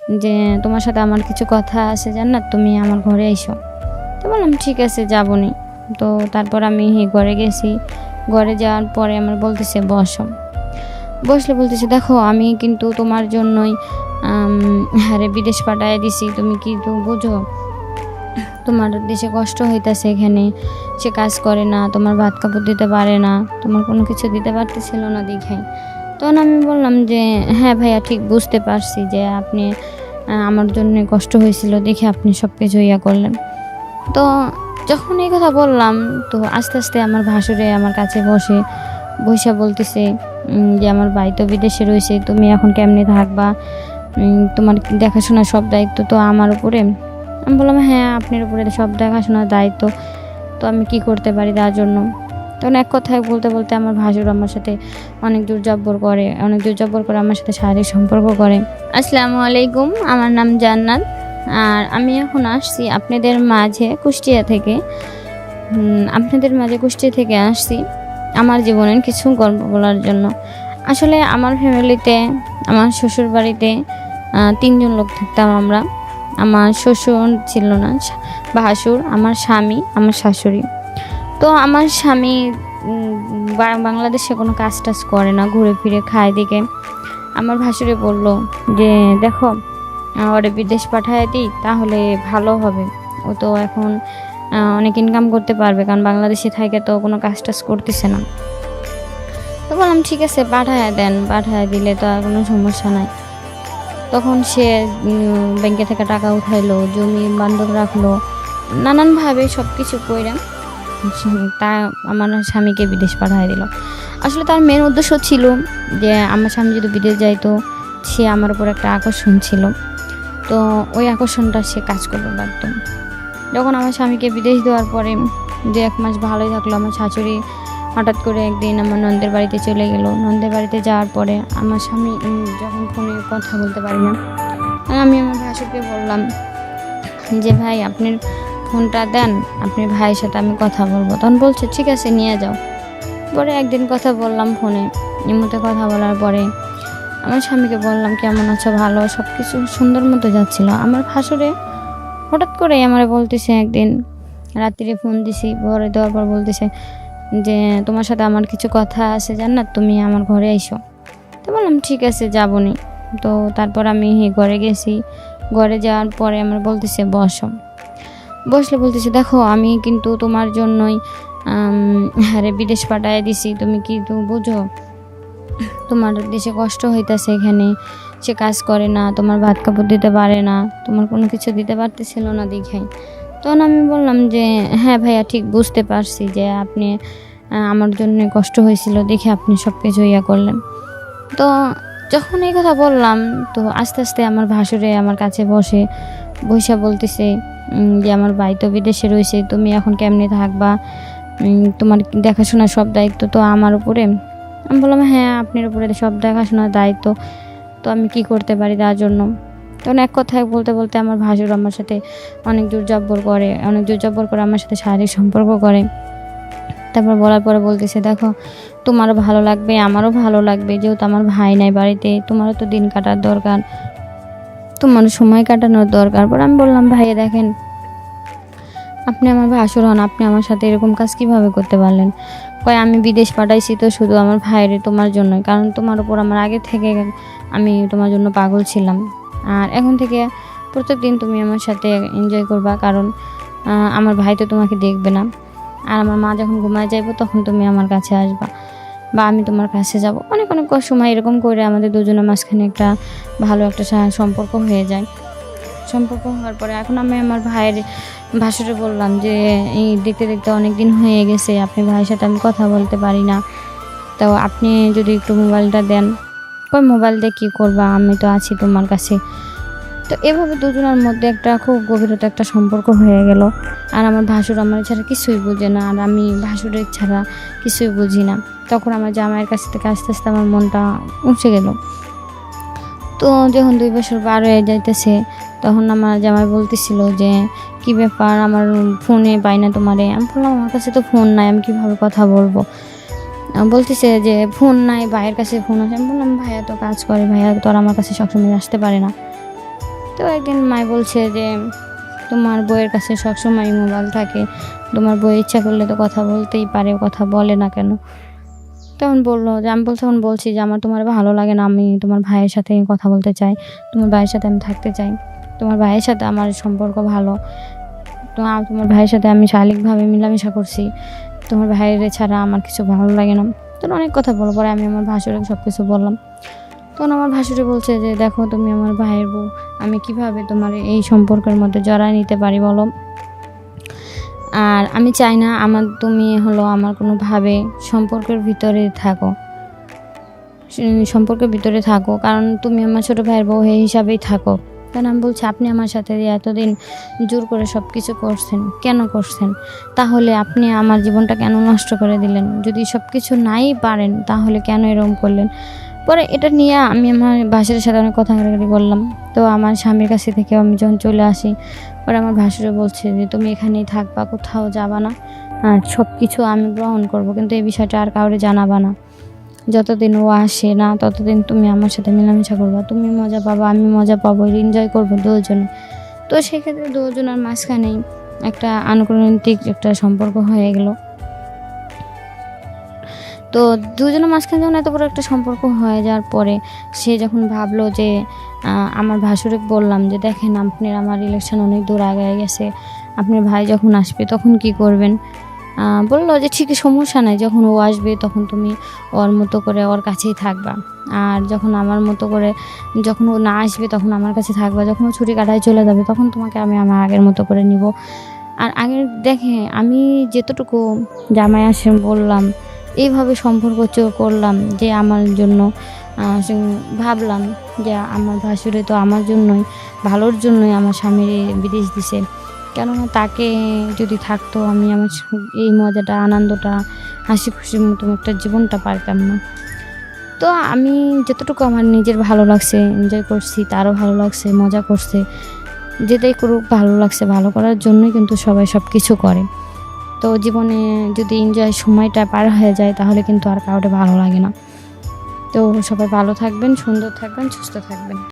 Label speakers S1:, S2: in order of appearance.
S1: যে তোমার সাথে আমার কিছু কথা আছে জান্নাত, তুমি আমার ঘরে এসো। তো বললাম ঠিক আছে যাবনি। তো তারপর আমি ঘরে গেছি। ঘরে যাওয়ার পরে আমার বলতেছে বসো। বসলে বলতেছে দেখো আমি কিন্তু তোমার জন্যই হ্যারে বিদেশ পাঠায় দিছি, তুমি কি তো বুঝো? তোমার দেশে কষ্ট হইতাছে, এখানে সে কাজ করে না, তোমার ভাত কাপড় দিতে পারে না, তোমার কোনো কিছু দিতে পারতেছিল না দেখাই। তখন আমি বললাম যে হ্যাঁ ভাইয়া, ঠিক বুঝতে পারছি যে আপনি আমার জন্য কষ্ট হয়েছিল দেখে আপনি সব কিছু ইয়া করলেন। তো যখন এই কথা বললাম, তো আস্তে আস্তে আমার ভাসুরে আমার কাছে বসে বলতেছে যে আমার ভাই তো বিদেশে রয়েছে, তুমি এখন কেমনে থাকবা? তোমার দেখাশোনার সব দায়িত্ব তো আমার উপরে। আমি বললাম হ্যাঁ, আপনার উপরে সব দেখাশোনার দায়িত্ব, তো আমি কি করতে পারি তার জন্য? তখন এক কথায় বলতে বলতে আমার ভাসুর আমার সাথে অনেক জোর জব্বর করে আমার সাথে শারীরিক সম্পর্ক করে। আসসালামু আলাইকুম, আমার নাম জান্নাত, আর আমি এখন আসছি আপনাদের মাঝে কুষ্টিয়া থেকে। আসছি আমার জীবনের কিছু গল্প বলার জন্য। আসলে আমার ফ্যামিলিতে, আমার শ্বশুর বাড়িতে 3জন লোক থাকতাম আমরা। আমার শ্বশুর ছিল না, ভাসুর, আমার স্বামী, আমার শাশুড়ি। তো আমার স্বামী বাংলাদেশে কোনো কাজ টাজ করে না, ঘুরে ফিরে খায় দিকে। আমার ভাসুরে বলল যে দেখো ওরে বিদেশ পাঠায় দিই, তাহলে ভালো হবে। ও তো এখন অনেক ইনকাম করতে পারবে, কারণ বাংলাদেশে থাকে তো কোনো কাজ টাজ করতেছে না। তো বললাম ঠিক আছে পাঠায় দেন, পাঠায় দিলে তো আর কোনো সমস্যা নাই। তখন সে ব্যাংকে থেকে টাকা উঠাইলো, জমি বন্ধক রাখলো, নানানভাবে সব কিছু কইরা তা আমার স্বামীকে বিদেশ পাঠিয়ে দিল। আসলে তার মেন উদ্দেশ্য ছিল যে আমার স্বামী যদি বিদেশ যাইতো, সে আমার উপর একটা আকর্ষণ ছিল, তো ওই আকর্ষণটা সে কাজ করবে বাধ্য। যখন আমার স্বামীকে বিদেশ দেওয়ার পরে 1 মাস ভালোই থাকলো, আমার শাশুড়ি হঠাৎ করে একদিন আমার নন্দের বাড়িতে চলে গেল। নন্দের বাড়িতে যাওয়ার পরে আমার স্বামী যখন ফোনে কথা বলতে পারি না, আমি আমার ভাসুরকে বললাম যে ভাই আপনার ফোনটা দেন, আপনার ভাইয়ের সাথে আমি কথা বলবো। তখন বলছে ঠিক আছে নিয়ে যাও। পরে একদিন কথা বললাম ফোনে, এমতে কথা বলার পরে আমার স্বামীকে বললাম কেমন আছো, ভালো, সব কিছু সুন্দর মতো যাচ্ছিল। আমার ভাসুরে হঠাৎ করে আমার বলতেছে, একদিন রাত্রিরে ফোন দিছি, ঘরে দেওয়ার পর বলতেছে যে তোমার সাথে আমার কিছু কথা আছে জান্নাত, তুমি আমার ঘরে এসো। তো বললাম ঠিক আছে যাবনি। তো তারপর আমি ঘরে গেছি। ঘরে যাওয়ার পরে আমার বলতেছে বসো। বসলে বলতেছে দেখো আমি কিন্তু তোমার জন্যই হ্যারে বিদেশ পাঠায় দিছি, তুমি কি তো বুঝো? তোমার দেশে কষ্ট হইতাছে, এখানে সে কাজ করে না, তোমার ভাত কাপড় দিতে পারে না, তোমার কোনো কিছু দিতে পারতেছিল না দেখাই। তখন আমি বললাম যে হ্যাঁ ভাইয়া, ঠিক বুঝতে পারছি যে আপনি আমার জন্য কষ্ট হয়েছিল দেখে আপনি সব কিছু ইয়া করলেন। তো যখন এই কথা বললাম, তো আস্তে আস্তে আমার ভাসুরে আমার কাছে বসে বলতেছে যে আমার ভাই তো বিদেশে রয়েছে, তুমি এখন কেমনে থাকবা? তোমার দেখাশোনার সব দায়িত্ব তো আমার উপরে। আমি বললাম হ্যাঁ, আপনার উপরে সব দেখাশোনার দায়িত্ব, তো আমি কি করতে পারি তার জন্য? তখন এক কথায় বলতে বলতে আমার ভাসুর আমার সাথে অনেক জোর জব্বর করে আমার সাথে শারীরিক সম্পর্ক করে। তারপর বলার পরে বলতেছে দেখো তোমারও ভালো লাগবে, আমারও ভালো লাগবে, যেহেতু আমার ভাই নাই বাড়িতে, তোমারও তো দিন কাটার দরকার, তোমার সময় কাটানোর দরকার। পর আমি বললাম ভাইয়া দেখেন, আপনি আমার ভাসুর হন, আপনি আমার সাথে এরকম কাজ কিভাবে করতে পারলেন? কয় আমি বিদেশ পাঠাইছি তো শুধু আমার ভাইয়ের তোমার জন্য, কারণ তোমার উপর আমার আগে থেকে আমি তোমার জন্য পাগল ছিলাম, আর এখন থেকে প্রত্যেকদিন তুমি আমার সাথে এনজয় করবা, কারণ আমার ভাই তো তোমাকে দেখবে না, আর আমার মা যখন ঘুমায় যাইব তখন তুমি আমার কাছে আসবা বা আমি তোমার কাছে যাব। অনেক অনেক সময় এরকম করে আমাদের দুজনের মাঝখানে একটা ভালো একটা সম্পর্ক হয়ে যায়। সম্পর্ক হওয়ার পরে এখন আমি আমার ভাইয়ের ভাসুরে বললাম যে এই দেখতে দেখতে অনেক দিন হয়ে গেছে, আপনি ভাইয়ের সাথে আমি কথা বলতে পারি না, তো আপনি যদি একটু মোবাইলটা দেন। কই মোবাইল দিয়ে কী করবা, আমি তো আছি তোমার কাছে। তো এভাবে দুজনের মধ্যে একটা খুব গভীরতা একটা সম্পর্ক হয়ে গেল। আর আমার ভাসুর আমার ছাড়া কিছুই বোঝে না, আর আমি ভাসুরের ছাড়া কিছুই বুঝি না। তখন আমার জামাইয়ের কাছ থেকে আস্তে আস্তে আমার মনটা উঠে গেল। তো যখন 2 বছর পার হয়ে যাইতেছে, তখন আমার জামাই বলতেছিল যে কি ব্যাপার, আমার ফোনে পাই না তোমারে। আমি বললাম আমার কাছে তো ফোন নাই, আমি কীভাবে কথা বলবো? বলতেছে যে ফোন নাই, ভাইয়ের কাছে ফোন আছে। আমি বললাম ভাইয়া তো কাজ করে, ভাইয়া তো আর আমার কাছে সবসময় আসতে পারে না। তো একদিন মাই বলছে যে তোমার বইয়ের কাছে সবসময় মোবাইল থাকে, তোমার বই ইচ্ছা করলে তো কথা বলতেই পারে, কথা বলে না কেন? তখন বললো যে আমি তখন বলছি যে আমার তোমার ভালো লাগে না, আমি তোমার ভাইয়ের সাথে কথা বলতে চাই, তোমার ভাইয়ের সাথে আমি থাকতে চাই, তোমার ভাইয়ের সাথে আমার সম্পর্ক ভালো, তো তোমার ভাইয়ের সাথে আমি শারীরিকভাবে মেলামেশা করছি, তোমার ভাইয়ের ছাড়া আমার কিছু ভালো লাগে না। তখন অনেক কথা বলার পরে আমি আমার ভাসুরকে সব কিছু বললাম। তখন আমার ভাসুরে বলছে যে দেখো তুমি আমার ভাইয়ের বউ, আমি কিভাবে তোমার এই সম্পর্কের মধ্যে জড়ায় নিতে পারি বলো? আর আমি চাই না তুমি হলো আমার কোনোভাবে সম্পর্কের ভিতরে থাকো, সম্পর্কের ভিতরে থাকো, কারণ তুমি আমার ছোটো ভাইয়ের বউ এই হিসাবেই থাকো। কারণ আমি বলছি আপনি আমার সাথে এতদিন জোর করে সব কিছু করছেন, কেন করছেন? তাহলে আপনি আমার জীবনটা কেন নষ্ট করে দিলেন? যদি সব কিছু নাই পারেন তাহলে কেন এরকম করলেন? পরে এটা নিয়ে আমি আমার ভাসুরের সাথে অনেক কথা কাটাকাটি করলাম। তো আমার স্বামীর কাছে থেকে আমি যখন চলে আসি, পরে আমার ভাসুরে বলছে যে তুমি এখানেই থাকবা, কোথাও যাবা না, আর সব কিছু আমি গ্রহণ করব, কিন্তু এই বিষয়টা আর কাউরে জানাবা না। যতদিন ও আসে না ততদিন তুমি আমার সাথে মেলামেশা করবা, তুমি মজা পাবা, আমি মজা পাবো, এনজয় করবো দুজনে। তো সেক্ষেত্রে দুজনের মাঝখানেই একটা আনুকূলিক একটা সম্পর্ক হয়ে গেল। তো দুজনের মাঝখানে যখন এত বড় একটা সম্পর্ক হয়ে যাওয়ার পরে সে যখন ভাবলো যে আমার ভাসুরে বললাম যে দেখেন আপনার আমার রিলেশন অনেক দূর আগায় গেছে, আপনার ভাই যখন আসবে তখন কি করবেন? বললো যে ঠিকই, সমস্যা নাই, যখন ও আসবে তখন তুমি ওর মতো করে ওর কাছেই থাকবা, আর যখন আমার মতো করে যখন ও না আসবে তখন আমার কাছে থাকবা, যখন ও ছুটি কাটায় চলে যাবে তখন তোমাকে আমি আমার আগের মতো করে নিব। আর আগের দেখে আমি যেতটুকু জামাই আসে বললাম, এইভাবে সম্পর্ক করলাম যে আমার জন্য ভাবলাম যে আমার ভাসুরে তো আমার জন্যই, ভালোর জন্যই আমার স্বামীর বিদেশ দিছে, কেননা তাকে যদি থাকতো আমি আমার এই মজাটা, আনন্দটা, হাসি খুশির মতো একটা জীবনটা পারতাম না। তো আমি যতটুকু আমার নিজের ভালো লাগছে এনজয় করছি, তারও ভালো লাগছে, মজা করছে, যেটাই করুক ভালো লাগছে, ভালো করার জন্যই কিন্তু সবাই সব কিছু করে। তো জীবনে যদি এনজয় সময়টা পার হয়ে যায় তাহলে কিন্তু আর কাউকে ভালো লাগে না। তো সবাই ভালো থাকবেন, সুন্দর থাকবেন, সুস্থ থাকবেন।